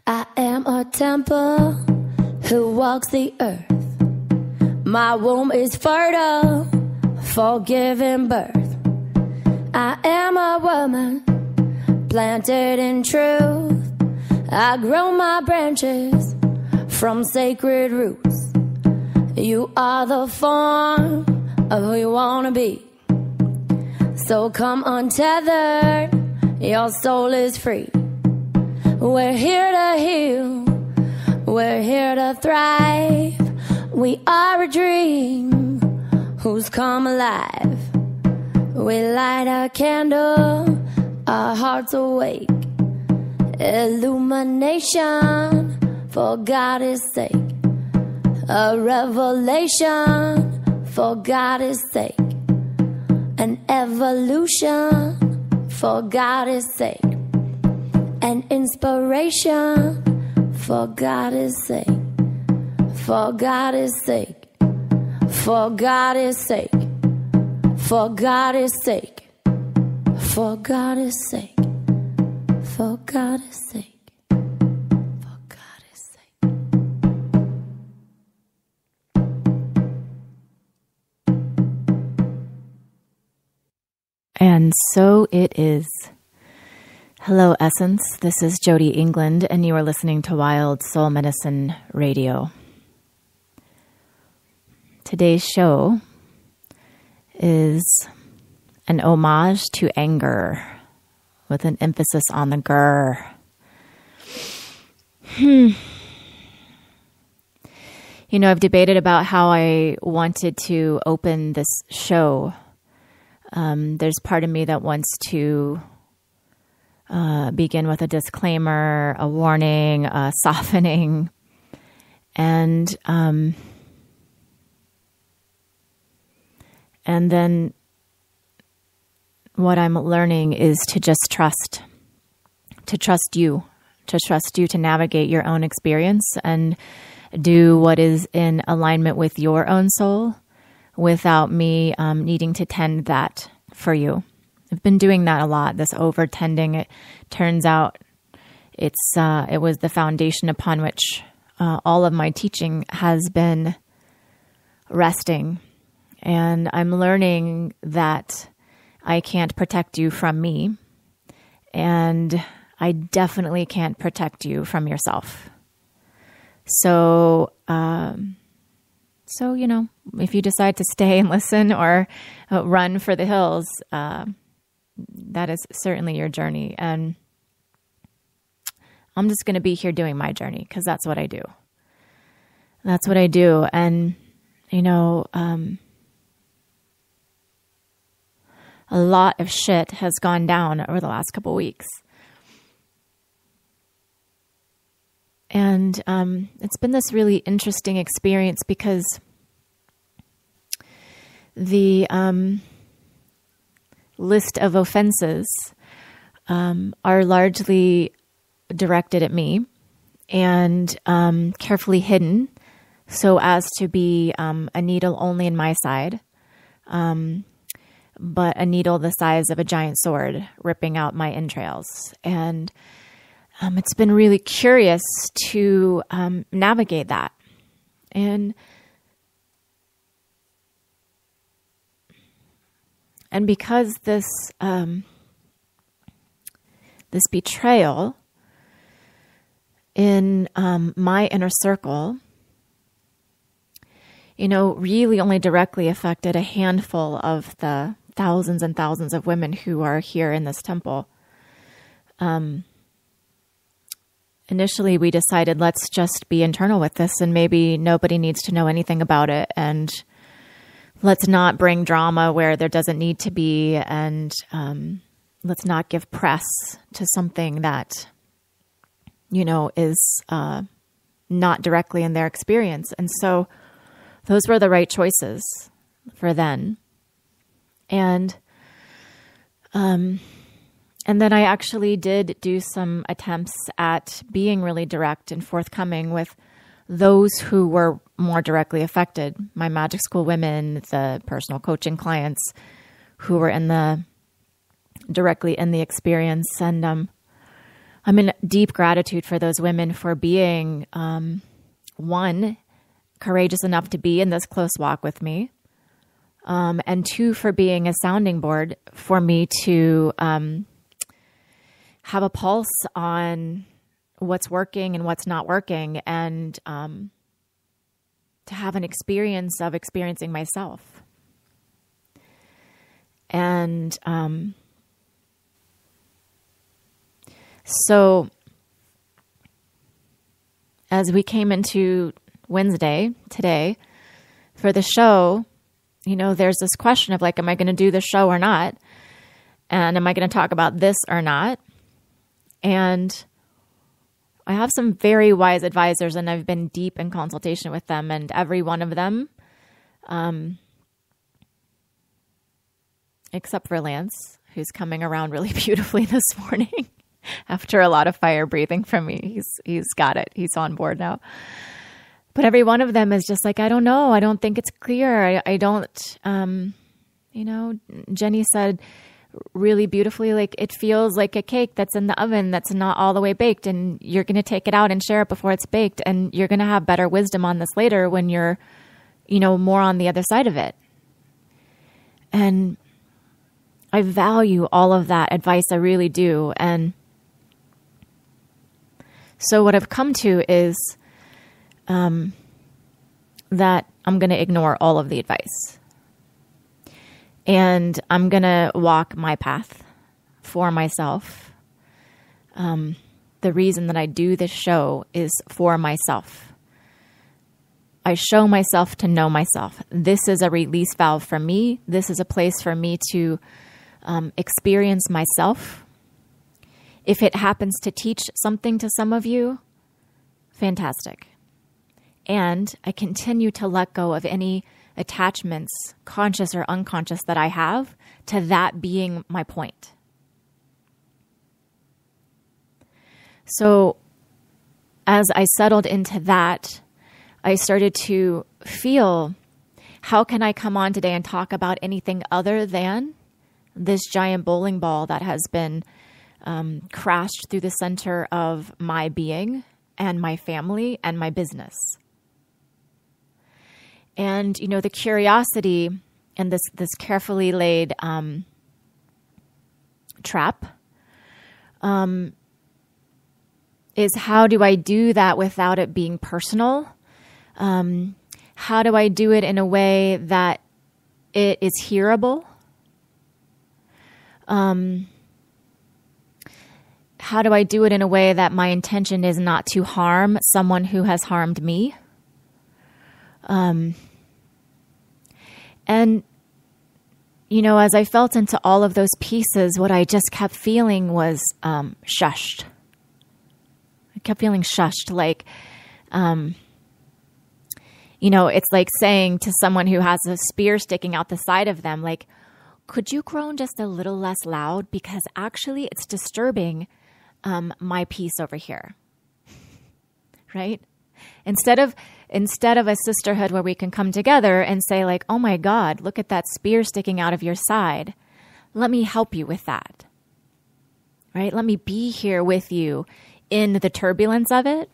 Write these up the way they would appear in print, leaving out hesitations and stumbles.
I am a temple who walks the earth. My womb is fertile for giving birth. I am a woman planted in truth. I grow my branches from sacred roots. You are the form of who you want to be. So come untethered, your soul is free. We're here to heal, we're here to thrive. We are a dream who's come alive. We light a candle, our hearts awake. Illumination for God's sake. A revelation for God's sake. An evolution for God's sake. An inspiration for God's sake. For God's sake. For God's sake. For God's sake. For God's sake. For God's sake. For God's sake. And so it is. Hello, Essence. This is Jody England, and you are listening to Wild Soul Medicine Radio. Today's show is an homage to Angerrrr, with an emphasis on the grrr. You know, I've debated about how I wanted to open this show. There's part of me that wants to begin with a disclaimer, a warning, a softening, and then what I'm learning is to just trust you to navigate your own experience and do what is in alignment with your own soul without me needing to tend that for you. I've been doing that a lot, this over-tending. It turns out it was the foundation upon which all of my teaching has been resting. And I'm learning that I can't protect you from me, and I definitely can't protect you from yourself. So, you know, if you decide to stay and listen or run for the hills, that is certainly your journey. And I'm just going to be here doing my journey because that's what I do. That's what I do. And, you know, a lot of shit has gone down over the last couple of weeks. And it's been this really interesting experience because the list of offenses are largely directed at me and carefully hidden so as to be a needle only in my side. But a needle the size of a giant sword ripping out my entrails. And it's been really curious to navigate that. And because this betrayal in my inner circle, you know, really only directly affected a handful of the thousands and thousands of women who are here in this temple. Initially, we decided let's just be internal with this and maybe nobody needs to know anything about it. And let's not bring drama where there doesn't need to be. And let's not give press to something that, you know, is not directly in their experience. And so those were the right choices for then. And then I actually did do some attempts at being really direct and forthcoming with those who were more directly affected. My magic school women, the personal coaching clients who were directly in the experience. And I'm in deep gratitude for those women for being, one, courageous enough to be in this close walk with me, and two, for being a sounding board for me to have a pulse on what's working and what's not working, and to have an experience of experiencing myself. And so as we came into Wednesday today for the show, there's this question of like, am I going to do the show or not? And am I going to talk about this or not? And I have some very wise advisors, and I've been deep in consultation with them, and every one of them, except for Lance, who's coming around really beautifully this morning after a lot of fire breathing from me. He's got it. He's on board now. But every one of them is just like, I don't know. I don't think it's clear. I don't, Jenny said really beautifully, like, it feels like a cake that's in the oven that's not all the way baked, and you're going to take it out and share it before it's baked, and you're going to have better wisdom on this later when you're, more on the other side of it. And I value all of that advice. I really do. And so what I've come to is that I'm going to ignore all of the advice. And I'm going to walk my path for myself. The reason that I do this show is for myself. I show myself to know myself. This is a release valve for me. This is a place for me to experience myself. If it happens to teach something to some of you, fantastic. And I continue to let go of any attachments, conscious or unconscious, that I have to that being my point. So as I settled into that, I started to feel, how can I come on today and talk about anything other than this giant bowling ball that has been crashed through the center of my being and my family and my business. And, the curiosity and this carefully laid trap is, how do I do that without it being personal? How do I do it in a way that it is hearable? How do I do it in a way that my intention is not to harm someone who has harmed me? And, as I felt into all of those pieces, what I just kept feeling was shushed. I kept feeling shushed, like, it's like saying to someone who has a spear sticking out the side of them, like, could you groan just a little less loud? Because actually it's disturbing my peace over here, right? Instead of a sisterhood where we can come together and say, like, oh my God, look at that spear sticking out of your side. Let me help you with that, right? Let me be here with you in the turbulence of it.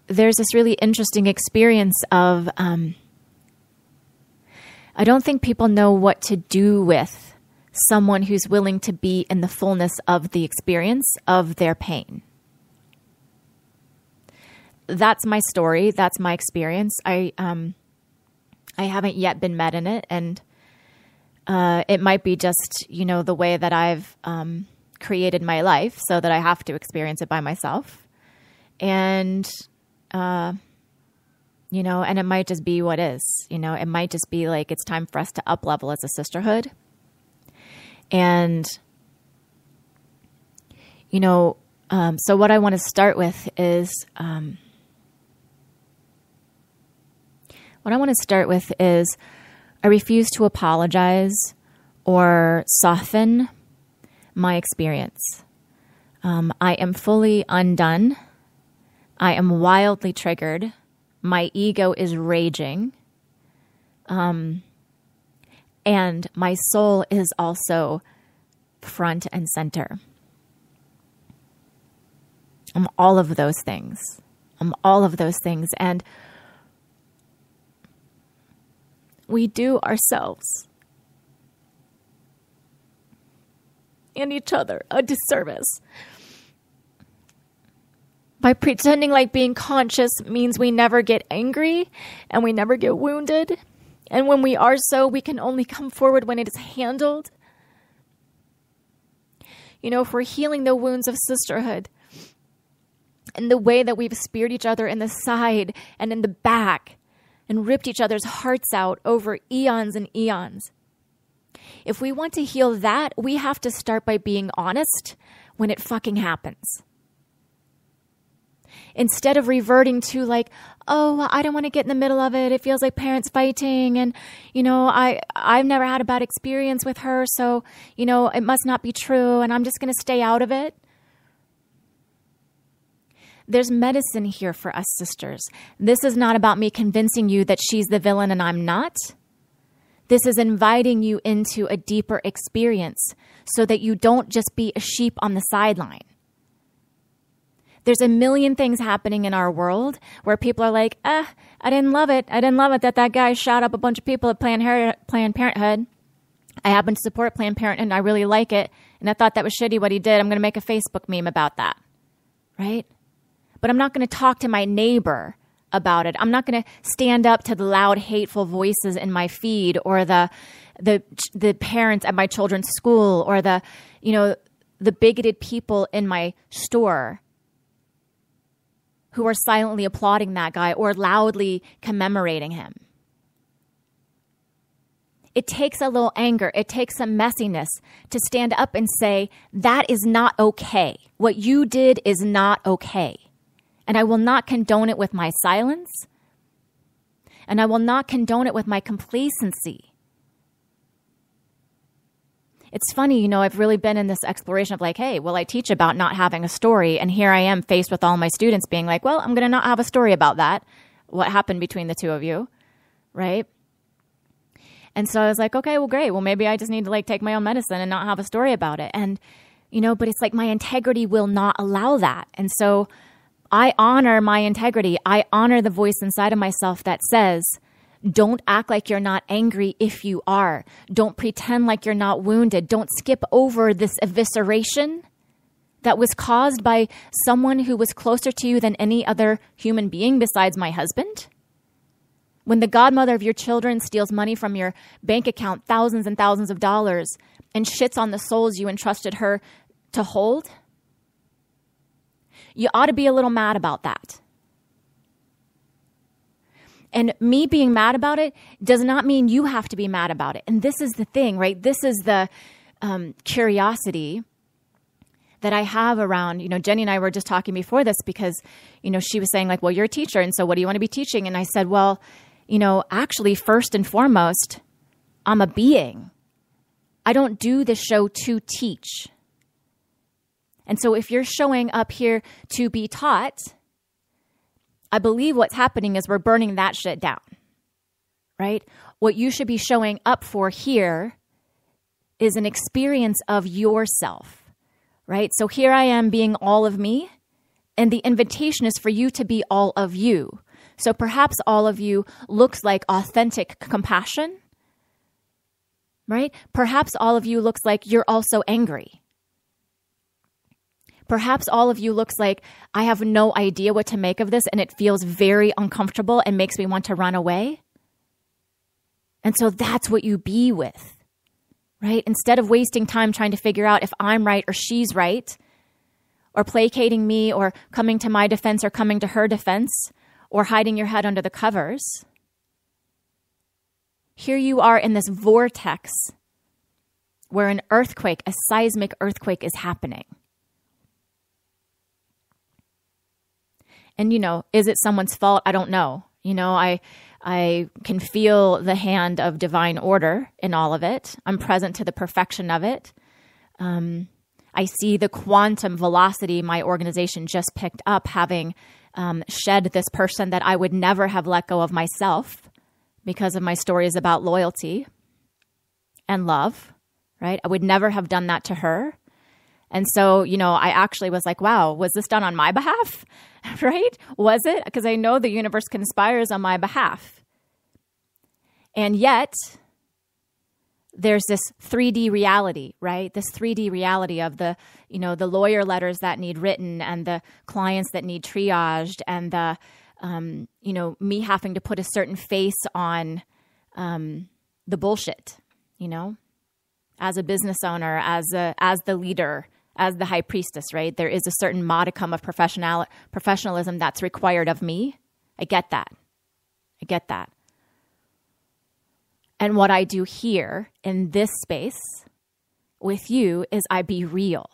There's this really interesting experience of, I don't think people know what to do with someone who's willing to be in the fullness of the experience of their pain. That's my story. That's my experience. I haven't yet been met in it. And it might be just, the way that I've created my life so that I have to experience it by myself. And, and it might just be what is, it might just be like, it's time for us to up level as a sisterhood. And, so what I want to start with is, I refuse to apologize or soften my experience. I am fully undone. I am wildly triggered. My ego is raging. And my soul is also front and center. I'm all of those things. I'm all of those things. And we do ourselves and each other a disservice by pretending like being conscious means we never get angry and we never get wounded. And when we are so, we can only come forward when it is handled. You know, if we're healing the wounds of sisterhood and the way that we've speared each other in the side and in the back and ripped each other's hearts out over eons and eons, if we want to heal that, we have to start by being honest when it fucking happens. Instead of reverting to like, oh, I don't want to get in the middle of it. It feels like parents fighting. And, you know, I've never had a bad experience with her. So, you know, it must not be true. And I'm just going to stay out of it. There's medicine here for us sisters. This is not about me convincing you that she's the villain and I'm not. This is inviting you into a deeper experience so that you don't just be a sheep on the sideline. There's a million things happening in our world where people are like, I didn't love it. I didn't love it that guy shot up a bunch of people at Planned Parenthood. I happen to support Planned Parenthood and I really like it. And I thought that was shitty what he did. I'm going to make a Facebook meme about that. Right? But I'm not going to talk to my neighbor about it. I'm not going to stand up to the loud, hateful voices in my feed or the parents at my children's school or the bigoted people in my store who are silently applauding that guy or loudly commemorating him. It takes a little anger. It takes some messiness to stand up and say, that is not okay. What you did is not okay. And I will not condone it with my silence. And I will not condone it with my complacency. It's funny, you know, I've really been in this exploration of like, hey, well, I teach about not having a story. And here I am faced with all my students being like, well, I'm going to not have a story about that. What happened between the two of you, right? And so I was like, okay, well, great. Well, maybe I just need to like take my own medicine and not have a story about it. And, you know, but it's like my integrity will not allow that. And so I honor my integrity. I honor the voice inside of myself that says, don't act like you're not angry if you are. Don't pretend like you're not wounded. Don't skip over this evisceration that was caused by someone who was closer to you than any other human being besides my husband. When the godmother of your children steals money from your bank account, thousands and thousands of dollars, and shits on the souls you entrusted her to hold, you ought to be a little mad about that. And me being mad about it does not mean you have to be mad about it. And this is the thing, right? This is the curiosity that I have around, you know, Jenny and I were just talking before this because, you know, she was saying like, well, you're a teacher. And so what do you want to be teaching? And I said, well, you know, actually, first and foremost, I'm a being. I don't do the show to teach. And so if you're showing up here to be taught, I believe what's happening is we're burning that shit down, right? What you should be showing up for here is an experience of yourself, right? So here I am being all of me, and the invitation is for you to be all of you. So perhaps all of you looks like authentic compassion, right? Perhaps all of you looks like you're also angry. Perhaps all of you looks like I have no idea what to make of this and it feels very uncomfortable and makes me want to run away. And so that's what you be with, right? Instead of wasting time trying to figure out if I'm right or she's right, or placating me or coming to my defense or coming to her defense, or hiding your head under the covers. Here you are in this vortex where an earthquake, a seismic earthquake is happening. And, you know, is it someone's fault? I don't know. You know, I can feel the hand of divine order in all of it. I'm present to the perfection of it. I see the quantum velocity my organization just picked up, having shed this person that I would never have let go of myself because of my stories about loyalty and love, right? I would never have done that to her. And so, I actually was like, wow, was this done on my behalf? Right? Was it? Because I know the universe conspires on my behalf. And yet, there's this 3D reality, right? This 3D reality of the lawyer letters that need written and the clients that need triaged and the, me having to put a certain face on the bullshit, as a business owner, as the leader, as the high priestess, right? There is a certain modicum of professionalism that's required of me. I get that. And what I do here in this space with you is I be real.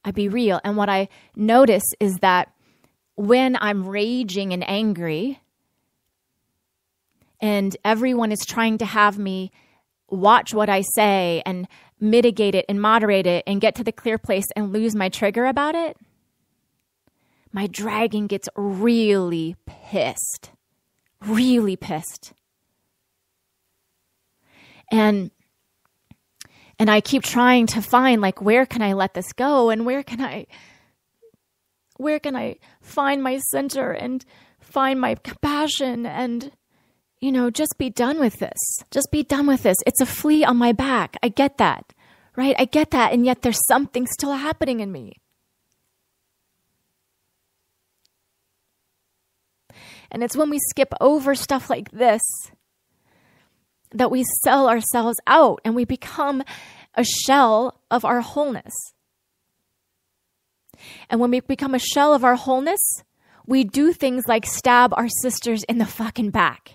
And what I notice is that when I'm raging and angry and everyone is trying to have me watch what I say and mitigate it and moderate it and get to the clear place and lose my trigger about it, my dragon gets really pissed. And I keep trying to find, like, where can I let this go? And where can I find my center and find my compassion and, just be done with this. Just be done with this. It's a flea on my back. I get that, right? I get that. And yet there's something still happening in me. And it's when we skip over stuff like this that we sell ourselves out and we become a shell of our wholeness. And when we become a shell of our wholeness, we do things like stab our sisters in the fucking back.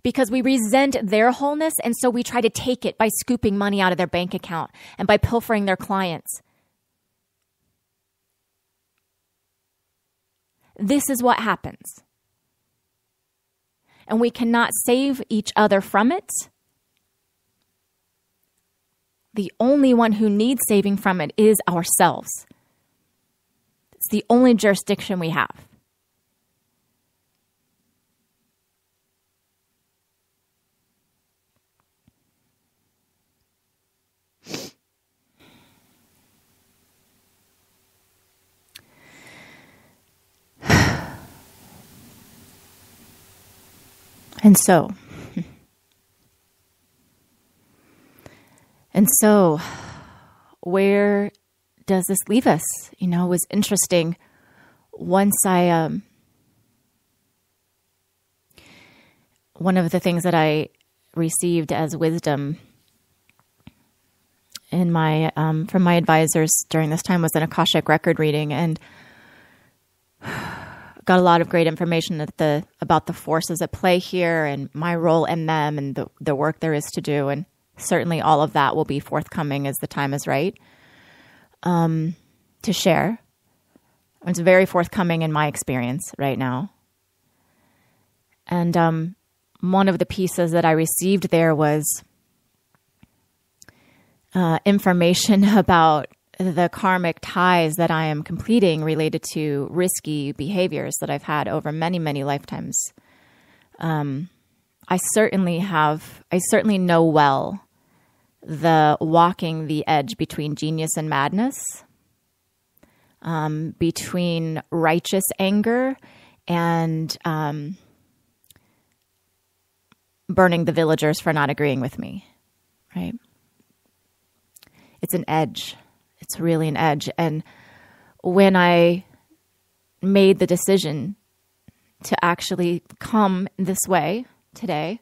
Because we resent their wholeness, and so we try to take it by scooping money out of their bank account and by pilfering their clients. This is what happens. And we cannot save each other from it. The only one who needs saving from it is ourselves. It's the only jurisdiction we have. And so, where does this leave us? It was interesting. Once one of the things that I received as wisdom in my from my advisors during this time was an Akashic record reading, and got a lot of great information about the forces at play here and my role in them and the work there is to do. And certainly all of that will be forthcoming as the time is right to share. It's very forthcoming in my experience right now. And one of the pieces that I received there was information about the karmic ties that I am completing related to risky behaviors that I've had over many, many lifetimes. I certainly know well the walking the edge between genius and madness, between righteous anger and burning the villagers for not agreeing with me, right? It's an edge. It's really an edge. And when I made the decision to actually come this way today,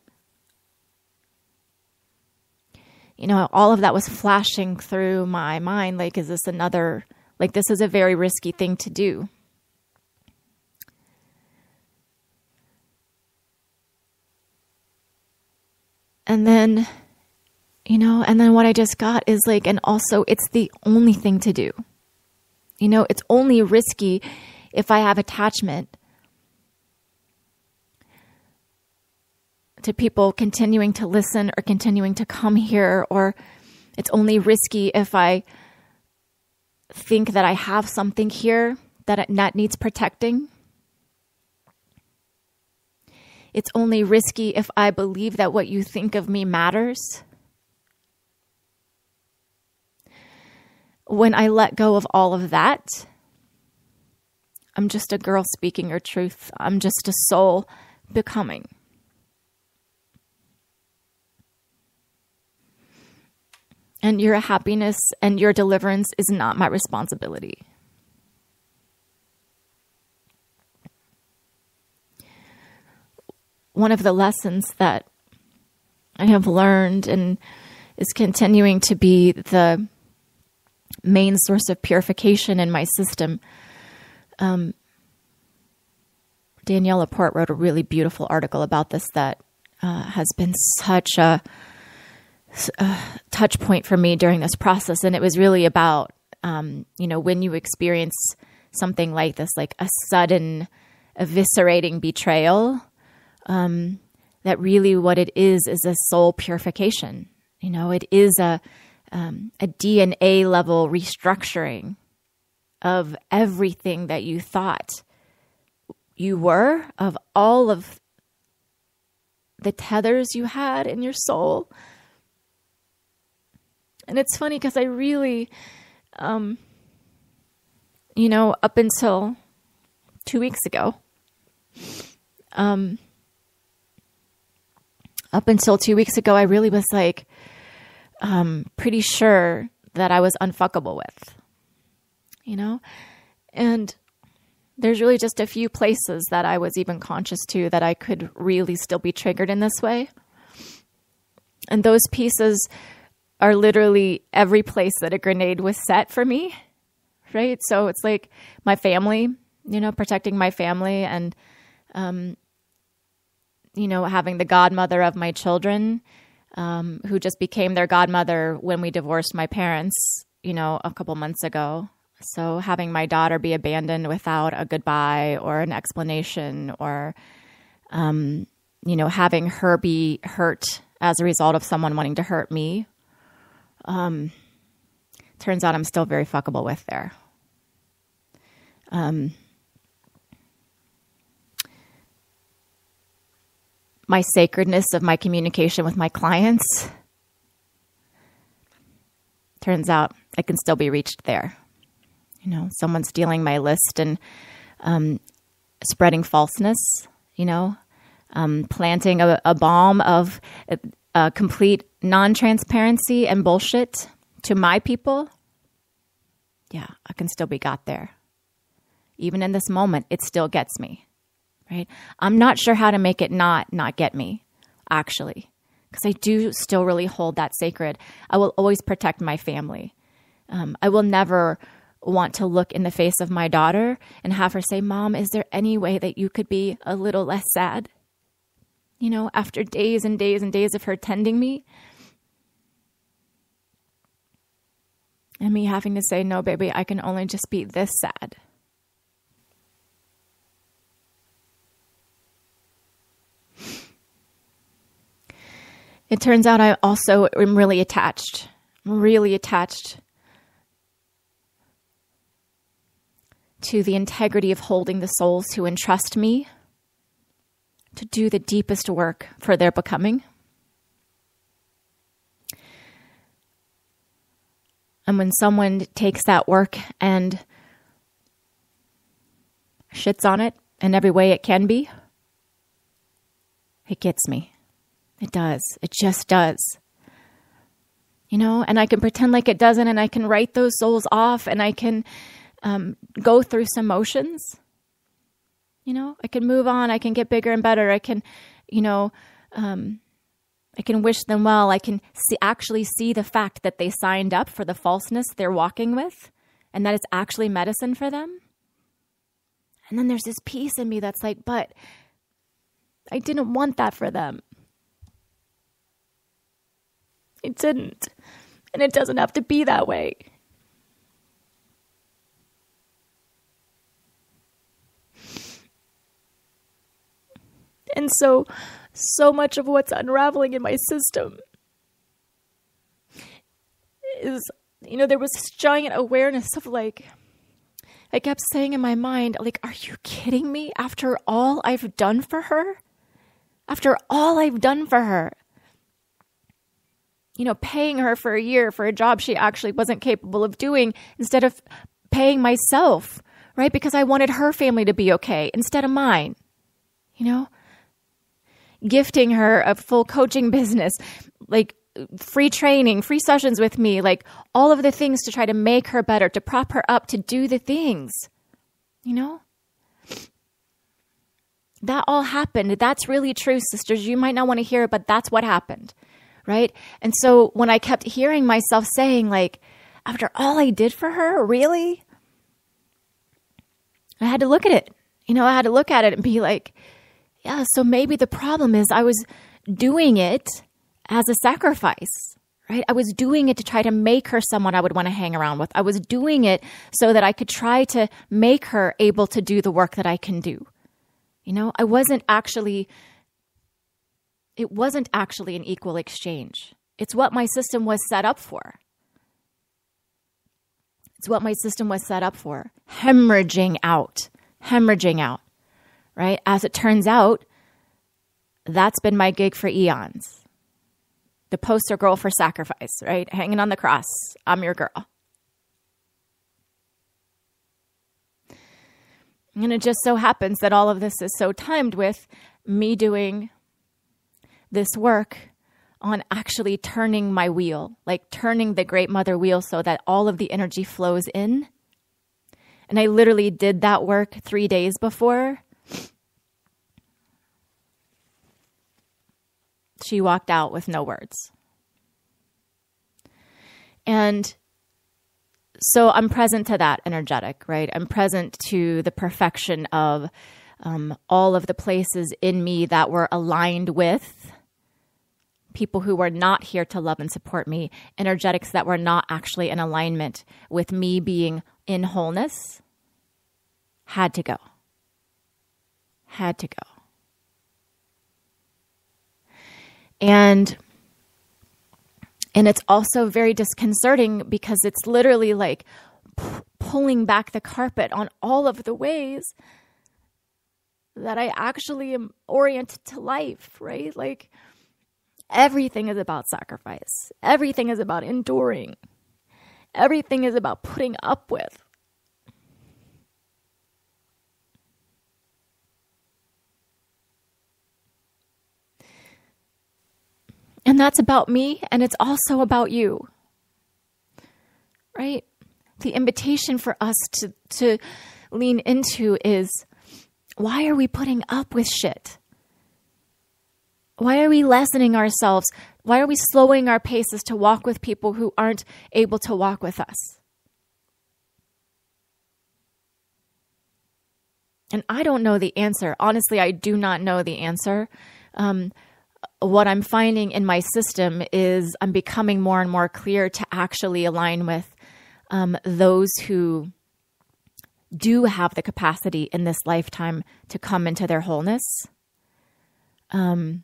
all of that was flashing through my mind. Like, is this another, like, this is a very risky thing to do. And then, what I just got is like, and also it's the only thing to do. It's only risky if I have attachment to people continuing to listen or continuing to come here, or it's only risky if I think that I have something here that needs protecting. It's only risky if I believe that what you think of me matters. when I let go of all of that, I'm just a girl speaking her truth. I'm just a soul becoming. And your happiness and your deliverance is not my responsibility. One of the lessons that I have learned and is continuing to be the main source of purification in my system. Danielle Laporte wrote a really beautiful article about this that has been such a touch point for me during this process. And it was really about, when you experience something like this, like a sudden eviscerating betrayal, that really what it is a soul purification. It is a DNA level restructuring of everything that you thought you were, of all of the tethers you had in your soul. And it's funny because I really, up until 2 weeks ago, I really was like, pretty sure that I was unfuckable with, and there's really just a few places that I was even conscious to that I could really still be triggered in this way. And those pieces are literally every place that a grenade was set for me, right? So it's like my family, protecting my family and, having the godmother of my children, who just became their godmother when we divorced my parents, a couple months ago. So having my daughter be abandoned without a goodbye or an explanation, or, having her be hurt as a result of someone wanting to hurt me. Turns out I'm still very fuckable with there. My sacredness of my communication with my clients, turns out I can still be reached there. Someone stealing my list and spreading falseness, planting a bomb of complete non-transparency and bullshit to my people. Yeah, I can still be got there. Even in this moment, it still gets me, right? I'm not sure how to make it not get me, actually, because I do still really hold that sacred. I will always protect my family. I will never want to look in the face of my daughter and have her say, "Mom, is there any way that you could be a little less sad?" After days and days and days of her tending me. And me having to say, "No, baby, I can only just be this sad." It turns out I also am really attached to the integrity of holding the souls who entrust me to do the deepest work for their becoming. And when someone takes that work and shits on it in every way it can be, it gets me. It does. It just does. And I can pretend like it doesn't, and I can write those souls off, and I can go through some motions. I can move on. I can get bigger and better. I can, I can wish them well. I can actually see the fact that they signed up for the falseness they're walking with, and that it's actually medicine for them. And then there's this piece in me that's like, but I didn't want that for them. It didn't. And it doesn't have to be that way. And so much of what's unraveling in my system is, there was this giant awareness of like, I kept saying in my mind, like, are you kidding me? After all I've done for her? After all I've done for her? paying her for a year for a job she actually wasn't capable of doing instead of paying myself, right? Because I wanted her family to be okay instead of mine, gifting her a full coaching business, like free training, free sessions with me, like all of the things to try to make her better, to prop her up, to do the things, That all happened. That's really true, sisters. You might not want to hear it, but that's what happened, right? And so when I kept hearing myself saying, like, after all I did for her, really? I had to look at it. I had to look at it and be like, yeah, so maybe the problem is I was doing it as a sacrifice, right? I was doing it to try to make her someone I would want to hang around with. I was doing it so that I could try to make her able to do the work that I can do. It wasn't actually an equal exchange. It's what my system was set up for. Hemorrhaging out, right? As it turns out, that's been my gig for eons. The poster girl for sacrifice, right? Hanging on the cross. I'm your girl. And it just so happens that all of this is so timed with me doing this work on actually turning my wheel, like turning the Great Mother wheel so that all of the energy flows in. And I literally did that work 3 days before she walked out with no words. And so I'm present to that energetic, right? I'm present to the perfection of all of the places in me that were aligned with people who were not here to love and support me, energetics that were not actually in alignment with me being in wholeness, had to go. And it's also very disconcerting because it's literally like pulling back the carpet on all of the ways that I actually am oriented to life, right? Like everything is about sacrifice. Everything is about enduring. Everything is about putting up with. And that's about me, and it's also about you, right? The invitation for us to lean into is, why are we putting up with shit? Why are we lessening ourselves? Why are we slowing our paces to walk with people who aren't able to walk with us? And I don't know the answer. Honestly, I do not know the answer. What I'm finding in my system is I'm becoming more and more clear to actually align with those who do have the capacity in this lifetime to come into their wholeness. And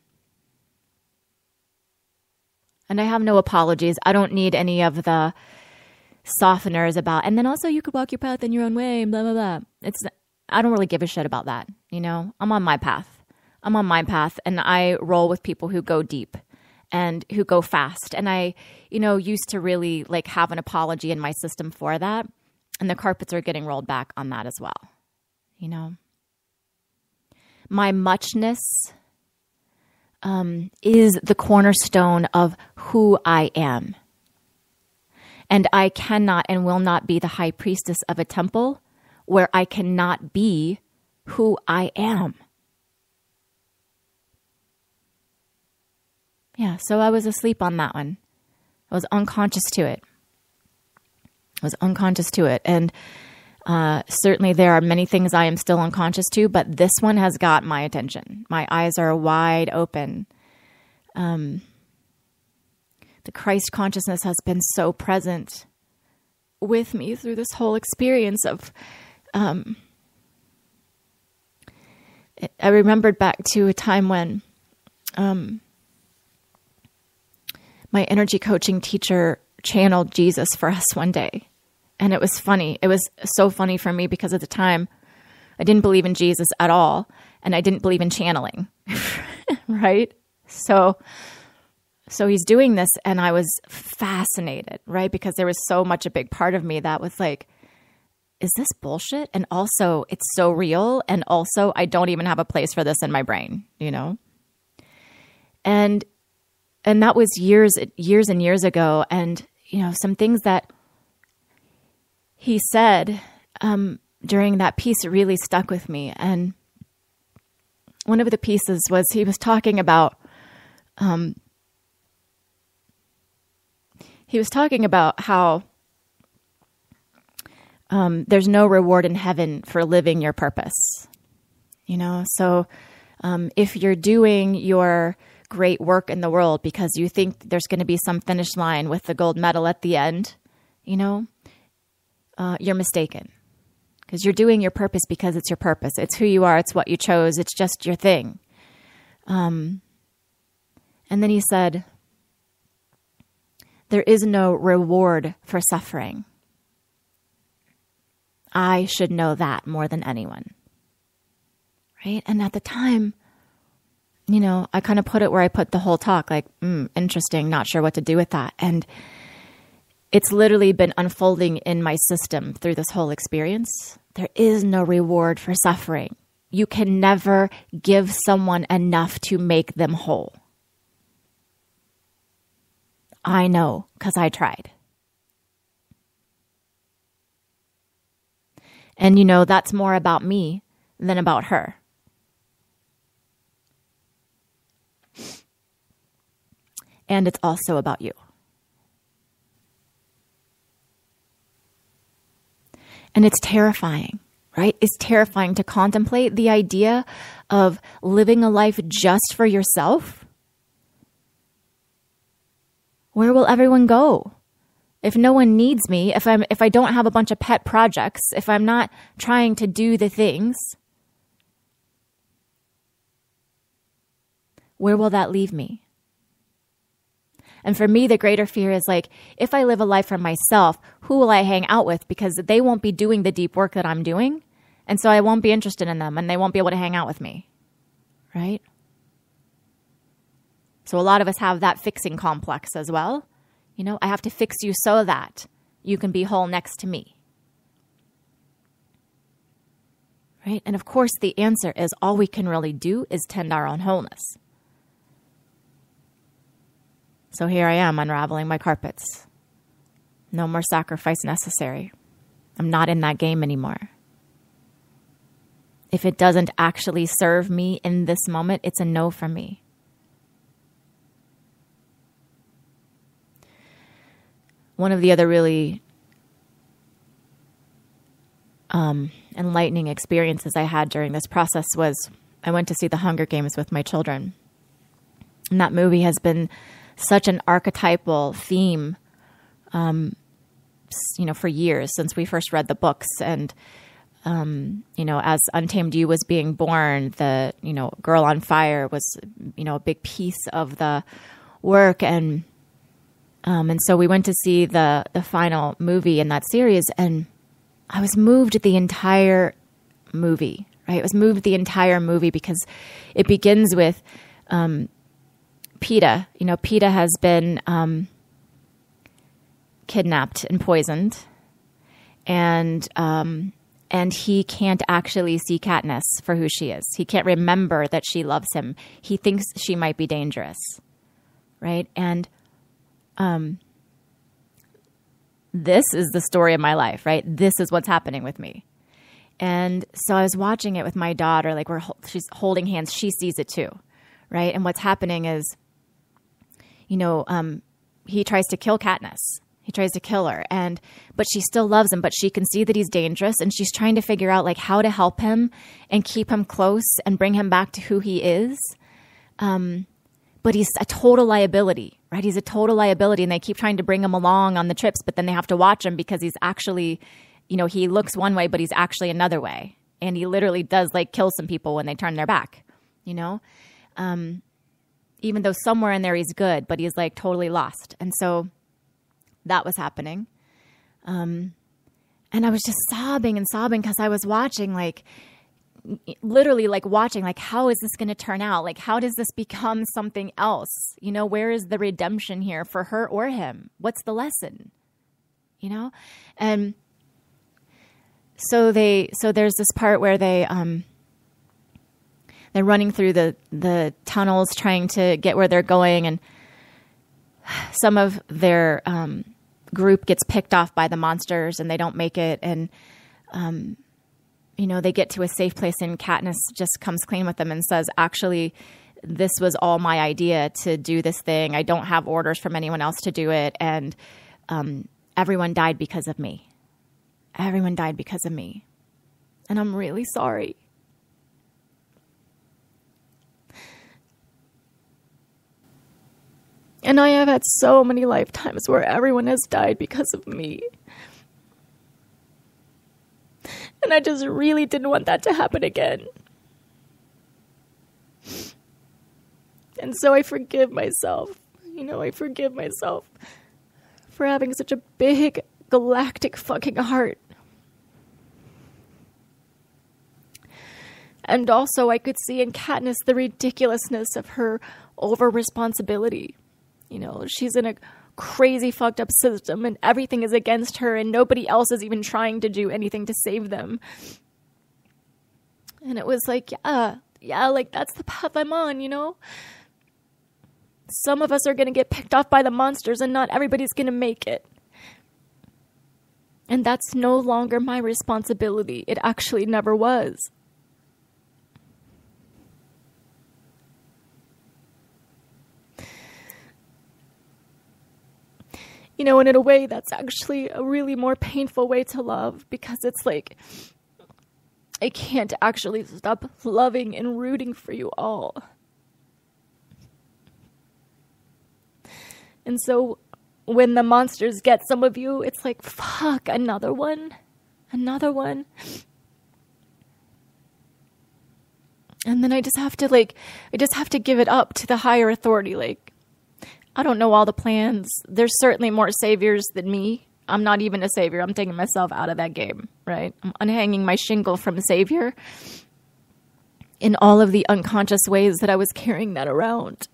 I have no apologies. I don't need any of the softeners about, and then also you could walk your path in your own way, blah, blah, blah. I don't really give a shit about that. I'm on my path. And I roll with people who go deep and who go fast. And I, used to really like have an apology in my system for that. And the carpets are getting rolled back on that as well. My muchness is the cornerstone of who I am. And I cannot and will not be the high priestess of a temple where I cannot be who I am. Yeah, so I was asleep on that one. I was unconscious to it. And certainly there are many things I am still unconscious to, but this one has got my attention. My eyes are wide open. The Christ consciousness has been so present with me through this whole experience of... I remembered back to a time when... my energy coaching teacher channeled Jesus for us one day. And it was funny. It was so funny for me because at the time I didn't believe in Jesus at all. And I didn't believe in channeling. Right? So So he's doing this, and I was fascinated, right? Because there was so much a big part of me that was like, is this bullshit? And also, it's so real. And also, I don't even have a place for this in my brain, you know? And that was years and years ago. And, you know, some things that he said during that piece really stuck with me. And one of the pieces was he was talking about how there's no reward in heaven for living your purpose. You know, so if you're doing your great work in the world because you think there's going to be some finish line with the gold medal at the end, you know, you're mistaken. Because you're doing your purpose because it's your purpose. It's who you are. It's what you chose. It's just your thing. And then he said, there is no reward for suffering. I should know that more than anyone. Right? And at the time, you know, I kind of put it where I put the whole talk, like, interesting, not sure what to do with that. And it's literally been unfolding in my system through this whole experience. There is no reward for suffering. You can never give someone enough to make them whole. I know, because I tried. And, you know, that's more about me than about her. And it's also about you. And it's terrifying, right? It's terrifying to contemplate the idea of living a life just for yourself. Where will everyone go? If no one needs me, if I don't have a bunch of pet projects, if I'm not trying to do the things, where will that leave me? And for me, the greater fear is like, if I live a life for myself, who will I hang out with? Because they won't be doing the deep work that I'm doing. And so I won't be interested in them and they won't be able to hang out with me. Right? So a lot of us have that fixing complex as well. You know, I have to fix you so that you can be whole next to me. Right? And of course, the answer is all we can really do is tend our own wholeness. So here I am unraveling my carpets. No more sacrifice necessary. I'm not in that game anymore. If it doesn't actually serve me in this moment, it's a no from me. One of the other really enlightening experiences I had during this process was I went to see The Hunger Games with my children. And that movie has been such an archetypal theme, you know, for years since we first read the books. And, you know, as Untamed You was being born, the, you know, Girl on Fire was, you know, a big piece of the work. And so we went to see the final movie in that series, and I was moved the entire movie, right? It was moved the entire movie because it begins with, PETA. You know, PETA has been kidnapped and poisoned, and he can't actually see Katniss for who she is. He can't remember that she loves him. He thinks she might be dangerous, right? And this is the story of my life, right? This is what's happening with me. And so I was watching it with my daughter, like she's holding hands. She sees it too, right? And what's happening is, you know, he tries to kill Katniss. He tries to kill her, but she still loves him, but she can see that he's dangerous, and she's trying to figure out like how to help him and keep him close and bring him back to who he is. But he's a total liability, right? He's a total liability, and they keep trying to bring him along on the trips, but then they have to watch him because he's actually, you know, he looks one way, but he's actually another way. And he literally does like kill some people when they turn their back, you know? Even though somewhere in there he's good, but he's like totally lost. And so that was happening. And I was just sobbing and sobbing because I was watching like, literally like watching, like, how is this going to turn out? Like, how does this become something else? You know, where is the redemption here for her or him? What's the lesson? You know? And so there's this part where they're running through the tunnels trying to get where they're going, and some of their group gets picked off by the monsters and they don't make it, and you know, they get to a safe place, and Katniss just comes clean with them and says, actually, this was all my idea to do this thing. I don't have orders from anyone else to do it, and everyone died because of me. Everyone died because of me. And I'm really sorry. And I have had so many lifetimes where everyone has died because of me. And I just really didn't want that to happen again. And so I forgive myself. You know, I forgive myself for having such a big, galactic fucking heart. And also I could see in Katniss the ridiculousness of her over-responsibility. You know, she's in a crazy fucked up system and everything is against her and nobody else is even trying to do anything to save them. And it was like, yeah, like that's the path I'm on, you know? Some of us are going to get picked off by the monsters and not everybody's going to make it. And that's no longer my responsibility. It actually never was. You know, and in a way, that's actually a really more painful way to love, because it's like, I can't actually stop loving and rooting for you all. And so when the monsters get some of you, it's like, fuck, another one. And then I just have to give it up to the higher authority. Like, I don't know all the plans. There's certainly more saviors than me. I'm not even a savior. I'm taking myself out of that game, right? I'm unhanging my shingle from a savior in all of the unconscious ways that I was carrying that around.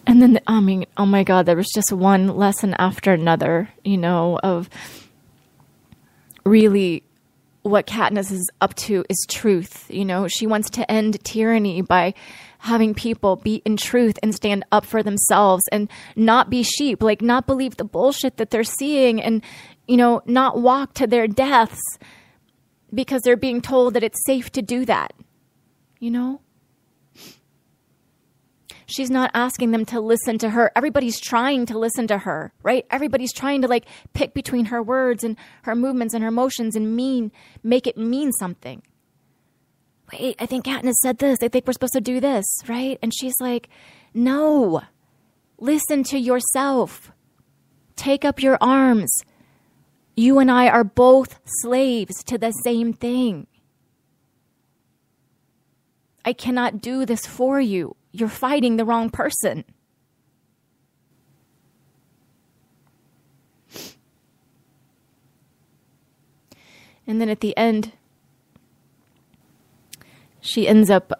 And then, I mean, oh my God, there was just one lesson after another, you know, of really what Katniss is up to is truth. You know, she wants to end tyranny by having people be in truth and stand up for themselves and not be sheep, like not believe the bullshit that they're seeing and, you know, not walk to their deaths because they're being told that it's safe to do that, you know? She's not asking them to listen to her. Everybody's trying to listen to her, right? Everybody's trying to like pick between her words and her movements and her motions and make it mean something. Wait, I think Katniss said this. I think we're supposed to do this, right? And she's like, no, listen to yourself. Take up your arms. You and I are both slaves to the same thing. I cannot do this for you. You're fighting the wrong person. And then at the end, she ends up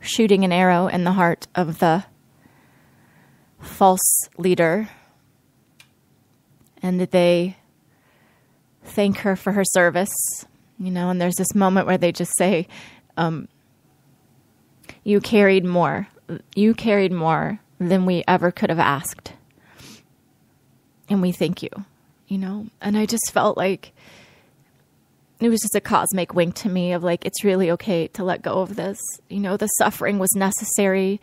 shooting an arrow in the heart of the false leader. And they thank her for her service, you know, and there's this moment where they just say, you carried more than we ever could have asked. And we thank you, you know? And I just felt like it was just a cosmic wink to me of like, it's really okay to let go of this. You know, the suffering was necessary.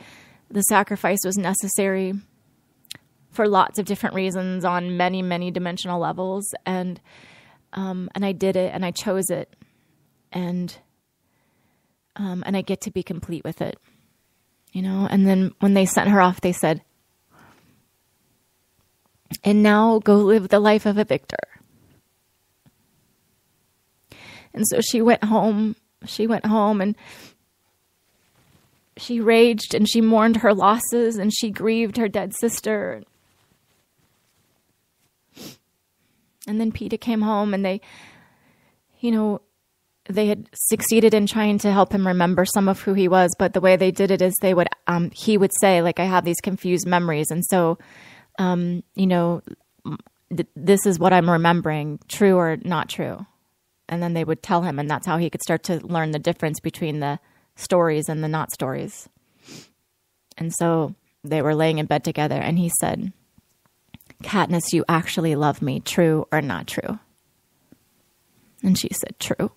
The sacrifice was necessary for lots of different reasons on many, many dimensional levels. And I did it and I chose it. And I get to be complete with it, you know? And then when they sent her off, they said, and now go live the life of a victor. And so she went home and she raged and she mourned her losses and she grieved her dead sister. And then Peter came home and they had succeeded in trying to help him remember some of who he was. But the way they did it is he would say, like, I have these confused memories. And so, this is what I'm remembering, true or not true. And then they would tell him, and that's how he could start to learn the difference between the stories and the not stories. And so they were laying in bed together and he said, Katniss, you actually love me, true or not true? And she said, true.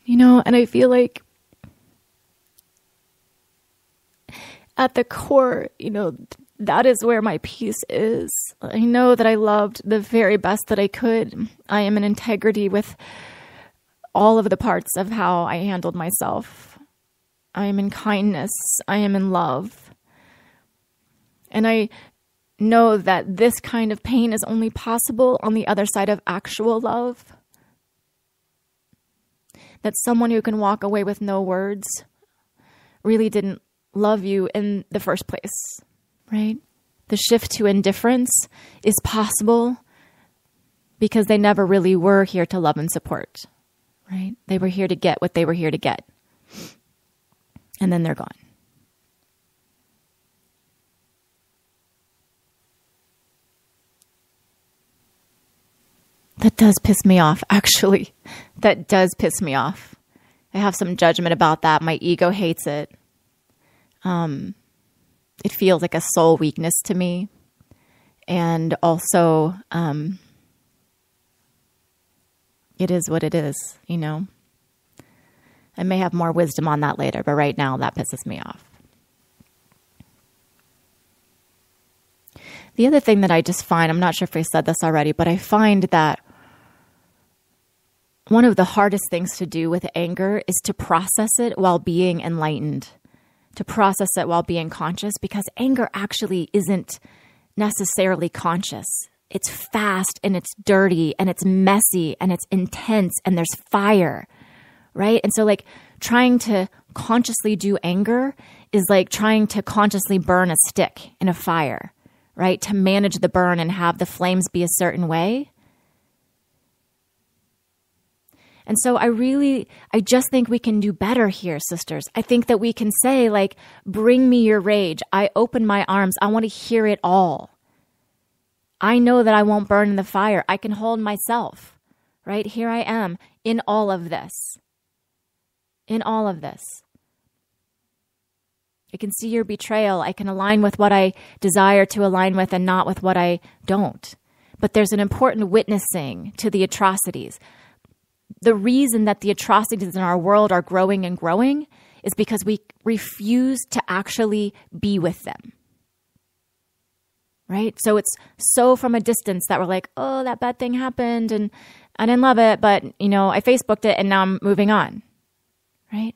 And I feel like at the core, that is where my peace is. I know that I loved the very best that I could. I am in integrity with all of the parts of how I handled myself. I am in kindness. I am in love. And I know that this kind of pain is only possible on the other side of actual love. That someone who can walk away with no words really didn't love you in the first place, right? The shift to indifference is possible because they never really were here to love and support, right? They were here to get what they were here to get. And then they're gone. That does piss me off, actually. That does piss me off. I have some judgment about that. My ego hates it. It feels like a soul weakness to me. And also, it is what it is, I may have more wisdom on that later, but right now that pisses me off. The other thing that I just find, I'm not sure if I said this already, but I find that one of the hardest things to do with anger is to process it while being enlightened, to process it while being conscious, because anger actually isn't necessarily conscious. It's fast and it's dirty and it's messy and it's intense and there's fire, right? And so like trying to consciously do anger is like trying to consciously burn a stick in a fire, right? To manage the burn and have the flames be a certain way. And so I just think we can do better here, sisters. I think that we can say, like, bring me your rage. I open my arms. I want to hear it all. I know that I won't burn in the fire. I can hold myself, right? Here I am in all of this. In all of this. I can see your betrayal. I can align with what I desire to align with and not with what I don't. But there's an important witnessing to the atrocities. The reason that the atrocities in our world are growing and growing is because we refuse to actually be with them. Right? So it's so from a distance that we're like, oh, that bad thing happened and I didn't love it, but, I Facebooked it and now I'm moving on. Right?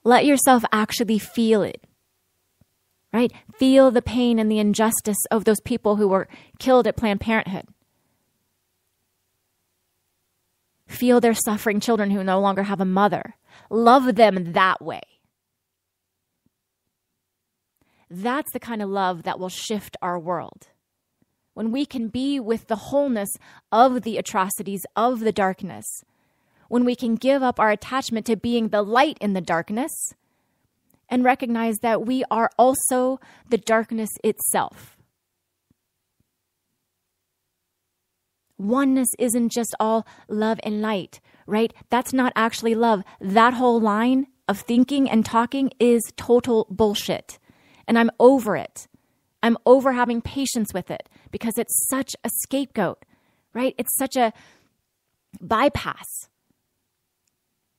Let yourself actually feel it. Right? Feel the pain and the injustice of those people who were killed at Planned Parenthood. Feel their suffering children who no longer have a mother. Love them that way. That's the kind of love that will shift our world. When we can be with the wholeness of the atrocities, of the darkness. When we can give up our attachment to being the light in the darkness and recognize that we are also the darkness itself. Oneness isn't just all love and light, right? That's not actually love. That whole line of thinking and talking is total bullshit. And I'm over it. I'm over having patience with it because it's such a scapegoat, right? It's such a bypass,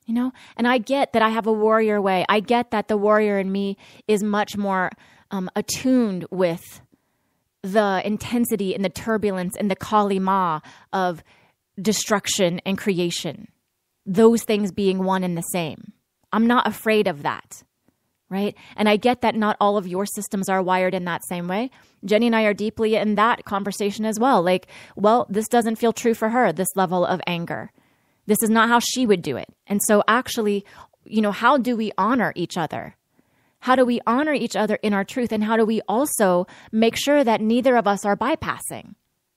And I get that I have a warrior way. I get that the warrior in me is much more attuned with the intensity and the turbulence and the Kali Ma of destruction and creation. Those things being one and the same. I'm not afraid of that, right? And I get that not all of your systems are wired in that same way. Jenny and I are deeply in that conversation as well. Like, well, this doesn't feel true for her, this level of anger. This is not how she would do it. And so actually, how do we honor each other? How do we honor each other in our truth? And how do we also make sure that neither of us are bypassing,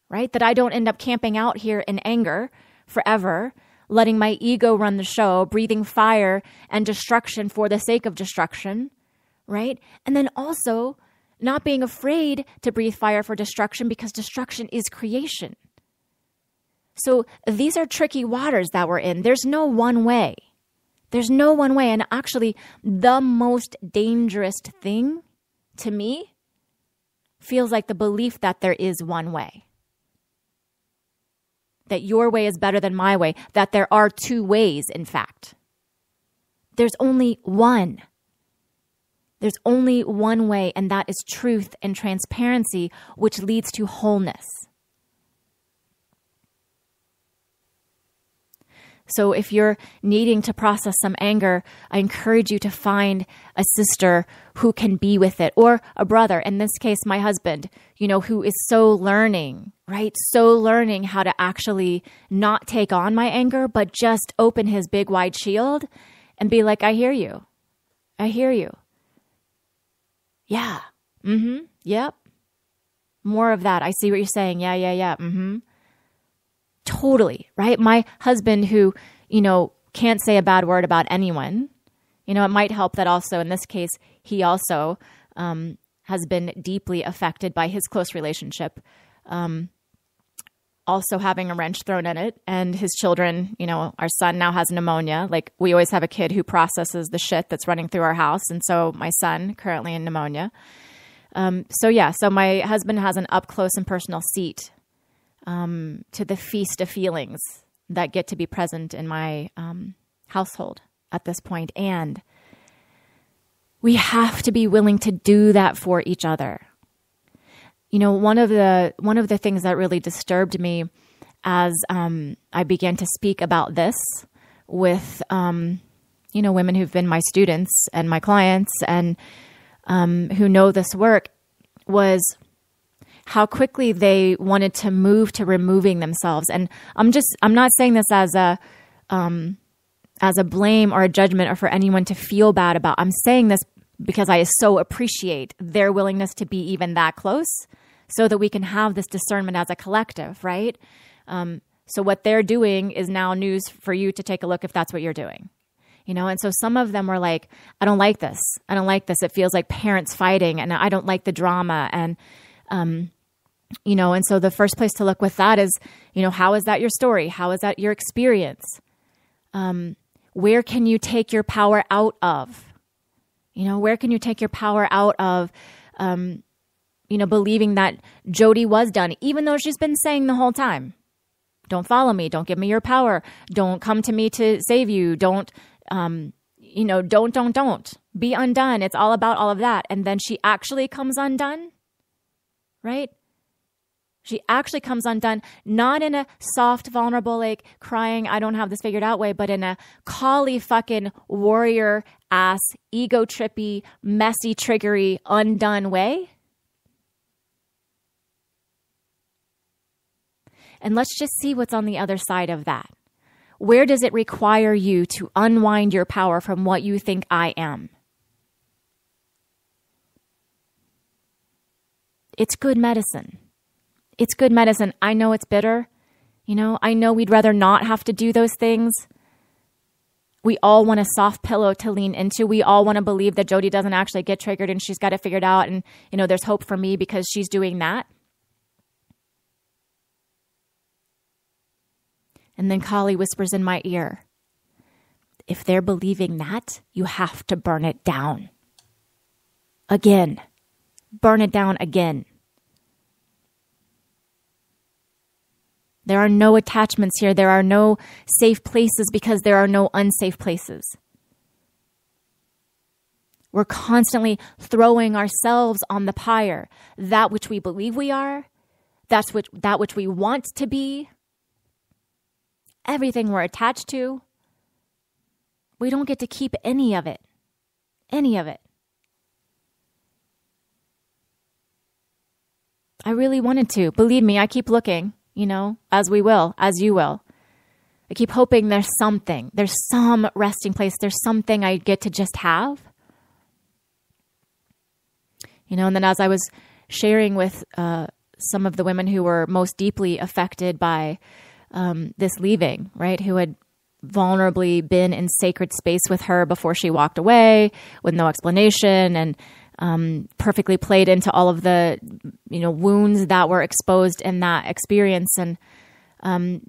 right? That I don't end up camping out here in anger forever, letting my ego run the show, breathing fire and destruction for the sake of destruction, right? And then also not being afraid to breathe fire for destruction, because destruction is creation. So these are tricky waters that we're in. There's no one way. There's no one way. And actually, the most dangerous thing to me feels like the belief that there is one way. That your way is better than my way. That there are two ways, in fact. There's only one. There's only one way, and that is truth and transparency, which leads to wholeness. So if you're needing to process some anger, I encourage you to find a sister who can be with it, or a brother, in this case, my husband, who is so learning, right? So learning how to actually not take on my anger, but just open his big wide shield and be like, I hear you. I hear you. Yeah. Mm-hmm. Yep. More of that. I see what you're saying. Yeah. Mm-hmm. Totally, right? My husband who, can't say a bad word about anyone, it might help that also in this case, he also has been deeply affected by his close relationship, also having a wrench thrown in it, and his children, our son now has pneumonia. Like, we always have a kid who processes the shit that's running through our house. And so my son currently in pneumonia. So my husband has an up close and personal seat to the feast of feelings that get to be present in my household at this point. And we have to be willing to do that for each other. One of the things that really disturbed me as I began to speak about this with women who've been my students and my clients and who know this work was how quickly they wanted to move to removing themselves. And I'm not saying this as a blame or a judgment or for anyone to feel bad about. I'm saying this because I so appreciate their willingness to be even that close so that we can have this discernment as a collective, right? So what they're doing is now news for you to take a look if that's what you're doing. And so some of them were like, I don't like this. I don't like this. It feels like parents fighting, and I don't like the drama. And and so the first place to look with that is, how is that your story? How is that your experience? Where can you take your power out of? Where can you take your power out of, believing that Jody was done, even though she's been saying the whole time, don't follow me. Don't give me your power. Don't come to me to save you. Don't be undone. It's all about all of that. And then she actually comes undone, right? She actually comes undone, not in a soft, vulnerable, like crying, I don't have this figured out way, but in a collie fucking warrior ass, ego trippy, messy, triggery, undone way. And let's just see what's on the other side of that. Where does it require you to unwind your power from what you think I am? It's good medicine. It's good medicine. I know it's bitter. I know we'd rather not have to do those things. We all want a soft pillow to lean into. We all want to believe that Jody doesn't actually get triggered and she's got it figured out. And, there's hope for me because she's doing that. And then Kali whispers in my ear, if they're believing that, you have to burn it down. Again. Burn it down again. There are no attachments here. There are no safe places because there are no unsafe places. We're constantly throwing ourselves on the pyre. That which we believe we are, that which we want to be, everything we're attached to, we don't get to keep any of it. Any of it. I really wanted to. Believe me, I keep looking. As we will, as you will. I keep hoping there's some resting place. There's something I get to just have. And then as I was sharing with some of the women who were most deeply affected by this leaving, right? Who had vulnerably been in sacred space with her before she walked away with no explanation, and perfectly played into all of the, wounds that were exposed in that experience, and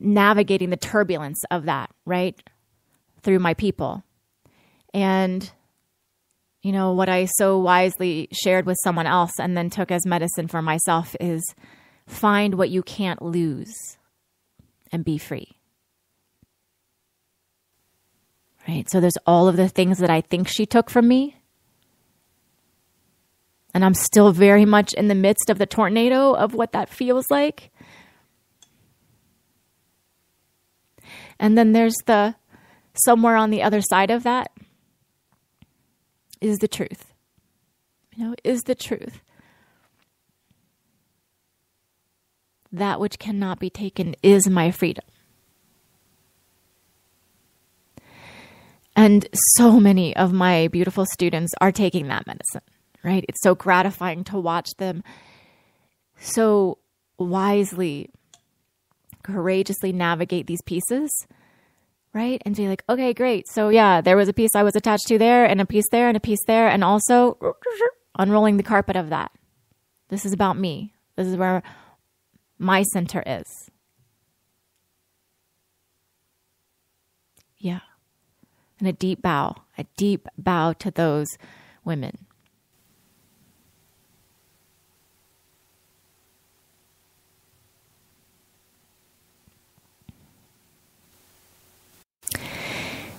navigating the turbulence of that, right? Through my people. And, what I so wisely shared with someone else and then took as medicine for myself is find what you can't lose and be free. Right? So there's all of the things that I think she took from me. And I'm still very much in the midst of the tornado of what that feels like. And then there's the somewhere on the other side of that is the truth. Is the truth. That which cannot be taken is my freedom. And so many of my beautiful students are taking that medicine, right? It's so gratifying to watch them so wisely, courageously navigate these pieces, right? And be like, okay, great. So yeah, there was a piece I was attached to there, and a piece there, and a piece there, and also unrolling the carpet of that. This is about me. This is where my center is. Yeah. And a deep bow to those women.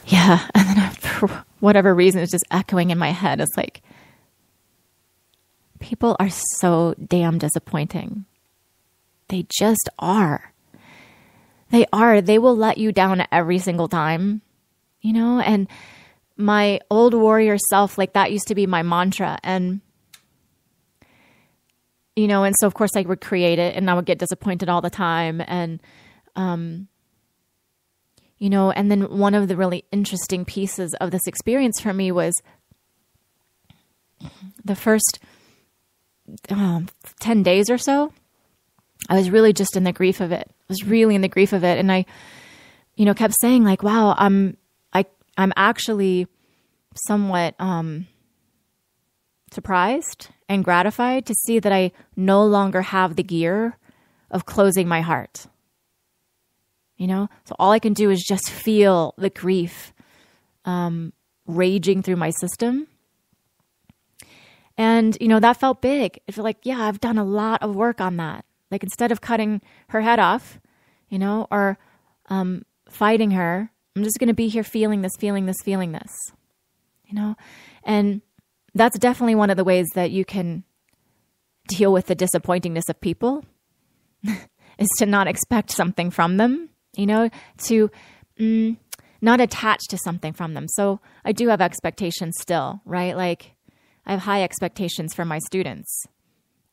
Yeah, and then for whatever reason, it's just echoing in my head. It's like, people are so damn disappointing. They just are. They are. They will let you down every single time. And my old warrior self, like that used to be my mantra. And, and so of course I would create it and I would get disappointed all the time. And, and then one of the really interesting pieces of this experience for me was the first 10 days or so, I was really just in the grief of it. I was really in the grief of it. And I, kept saying like, wow, I'm actually somewhat surprised and gratified to see that I no longer have the gear of closing my heart. So all I can do is just feel the grief raging through my system. And, that felt big. It felt like, yeah, I've done a lot of work on that. Like instead of cutting her head off, or fighting her, I'm just going to be here feeling this. And that's definitely one of the ways that you can deal with the disappointingness of people is to not expect something from them, to not attach to something from them. So I do have expectations still, right? Like I have high expectations for my students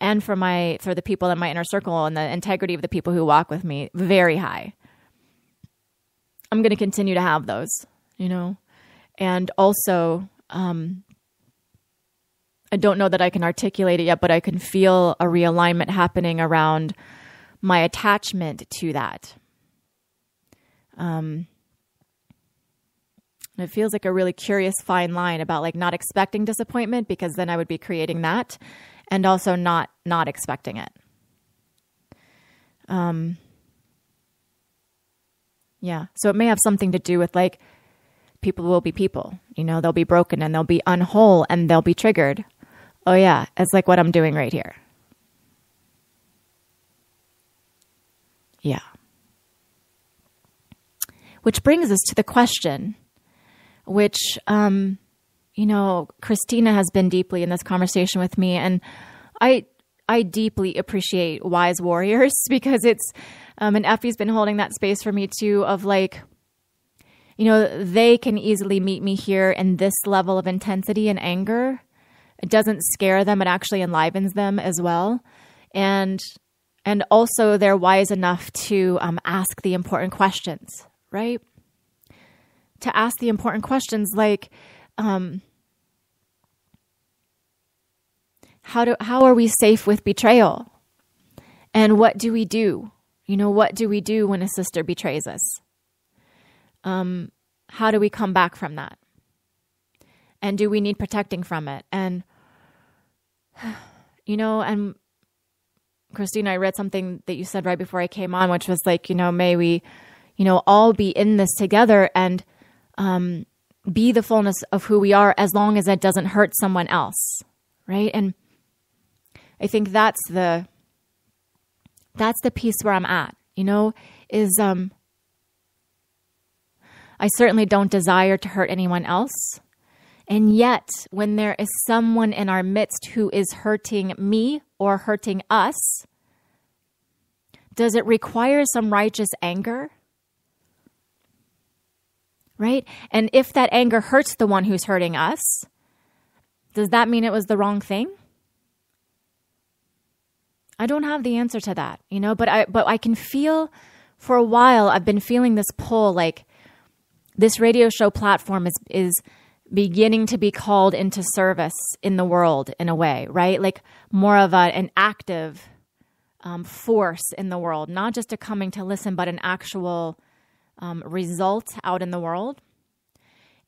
and for the people in my inner circle and the integrity of the people who walk with me, very high. I'm going to continue to have those, and also, I don't know that I can articulate it yet, but I can feel a realignment happening around my attachment to that. It feels like a really curious fine line about like not expecting disappointment, because then I would be creating that, and also not expecting it. Yeah. So it may have something to do with like, people will be people, they'll be broken and they'll be unwhole and they'll be triggered. Oh yeah. It's like what I'm doing right here. Yeah. Which brings us to the question, which, Christina has been deeply in this conversation with me, and I deeply appreciate wise warriors, because it's, and Effie's been holding that space for me too, of like, they can easily meet me here in this level of intensity and anger. It doesn't scare them. It actually enlivens them as well. And also they're wise enough to ask the important questions, right? To ask the important questions like, how are we safe with betrayal? And what do we do? What do we do when a sister betrays us? How do we come back from that? And do we need protecting from it? And, and Christina, I read something that you said right before I came on, which was like, may we, all be in this together and be the fullness of who we are as long as it doesn't hurt someone else, right? And I think that's the piece where I'm at, is I certainly don't desire to hurt anyone else. And yet, when there is someone in our midst who is hurting me or hurting us, does it require some righteous anger? Right? And if that anger hurts the one who's hurting us, does that mean it was the wrong thing? I don't have the answer to that, but I can feel, for a while, I've been feeling this pull, like this radio show platform is beginning to be called into service in the world in a way, right? Like more of an active force in the world, not just a coming to listen, but an actual result out in the world.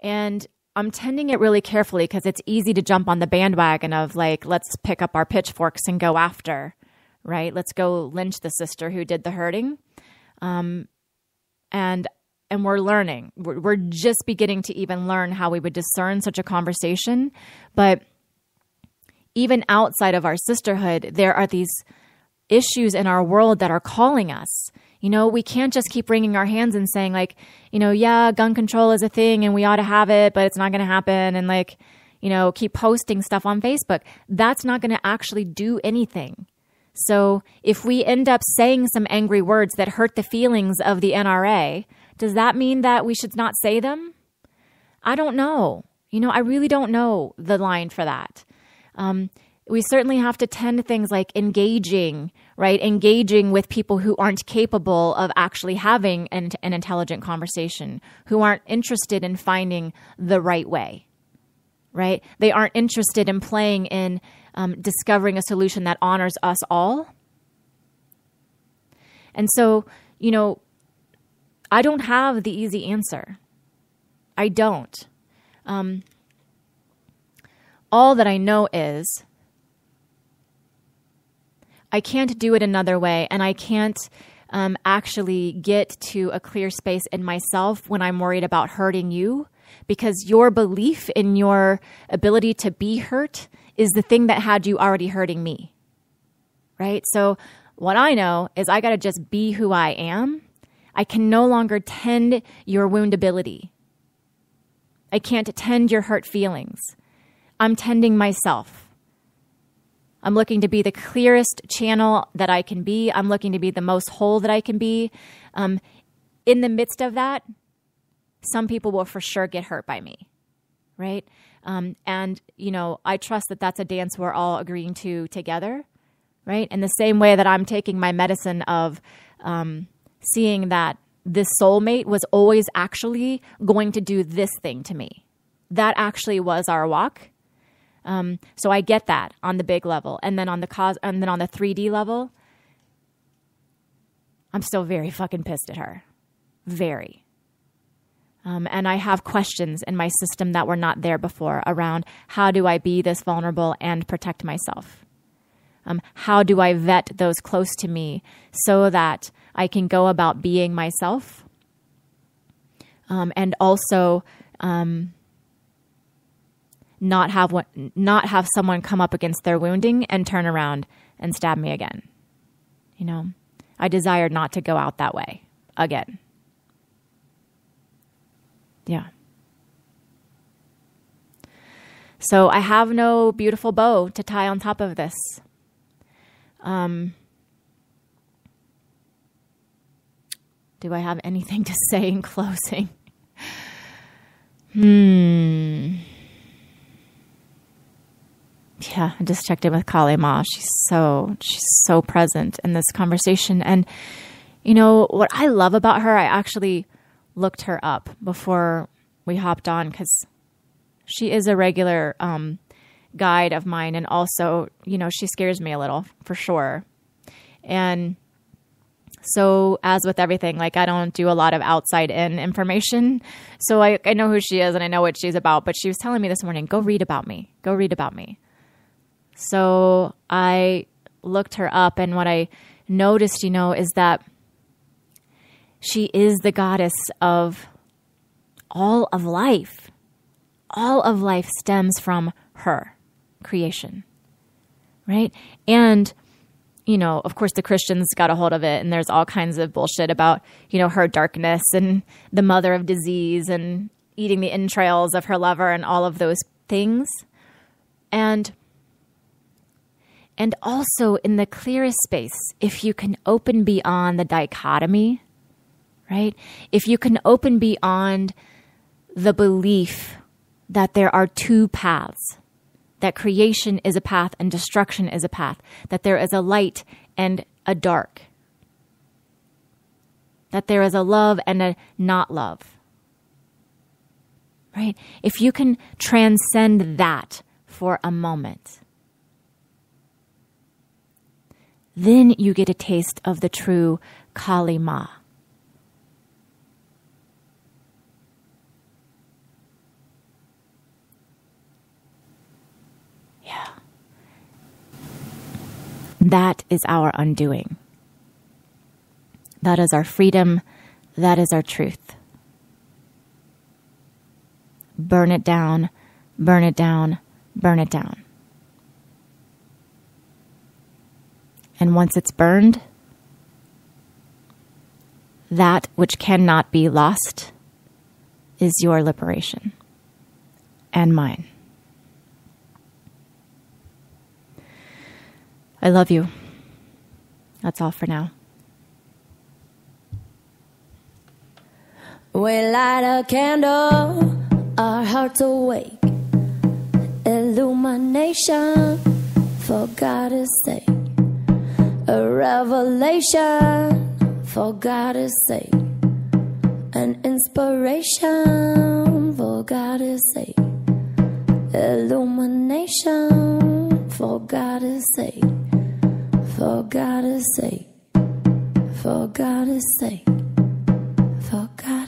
And I'm tending it really carefully because it's easy to jump on the bandwagon of like, let's pick up our pitchforks and go after, right? Let's go lynch the sister who did the hurting. And we're learning. We're just beginning to even learn how we would discern such a conversation. But even outside of our sisterhood, there are these issues in our world that are calling us. We can't just keep wringing our hands and saying like, yeah, gun control is a thing and we ought to have it, but it's not going to happen. And like, keep posting stuff on Facebook. That's not going to actually do anything. So if we end up saying some angry words that hurt the feelings of the NRA, does that mean that we should not say them? I don't know. I really don't know the line for that. We certainly have to tend to things like engaging, right? Engaging with people who aren't capable of actually having an intelligent conversation, who aren't interested in finding the right way, right? They aren't interested in playing in discovering a solution that honors us all. And so, I don't have the easy answer. I don't. All that I know is I can't do it another way, and I can't actually get to a clear space in myself when I'm worried about hurting you, because your belief in your ability to be hurt is the thing that had you already hurting me, right? So what I know is I got to just be who I am. I can no longer tend your woundability. I can't tend your hurt feelings. I'm tending myself. I'm looking to be the clearest channel that I can be. I'm looking to be the most whole that I can be. In the midst of that, some people will for sure get hurt by me, right? And, I trust that that's a dance we're all agreeing to together, right? In the same way that I'm taking my medicine of seeing that this soulmate was always actually going to do this thing to me. That actually was our walk. So I get that on the big level. And then on the 3D level, I'm still very fucking pissed at her. Very. And I have questions in my system that were not there before around how do I be this vulnerable and protect myself? How do I vet those close to me so that I can go about being myself? And also not have someone come up against their wounding and turn around and stab me again. I desire not to go out that way again. Yeah. So I have no beautiful bow to tie on top of this. Do I have anything to say in closing? Yeah, I just checked in with Kali Ma. She's so present in this conversation. And, what I love about her, I actually looked her up before we hopped on because she is a regular guide of mine. And also, she scares me a little for sure. And so as with everything, like I don't do a lot of outside in information. So I know who she is and I know what she's about. But she was telling me this morning, go read about me. Go read about me. So I looked her up, and what I noticed, is that she is the goddess of all of life. All of life stems from her creation, right? And, of course the Christians got a hold of it, and there's all kinds of bullshit about, her darkness and the mother of disease and eating the entrails of her lover and all of those things. And also in the clearest space, if you can open beyond the dichotomy, right? If you can open beyond the belief that there are two paths, that creation is a path and destruction is a path, that there is a light and a dark, that there is a love and a not love, right? If you can transcend that for a moment, then you get a taste of the true Kali Ma. Yeah. That is our undoing. That is our freedom. That is our truth. Burn it down, burn it down, burn it down. And once it's burned, that which cannot be lost is your liberation and mine. I love you. That's all for now. We light a candle, our hearts awake. Illumination, for God's sake. A revelation, for God's sake. An inspiration, for God's sake. Illumination, for God's sake. For God's sake. For God's sake. For God.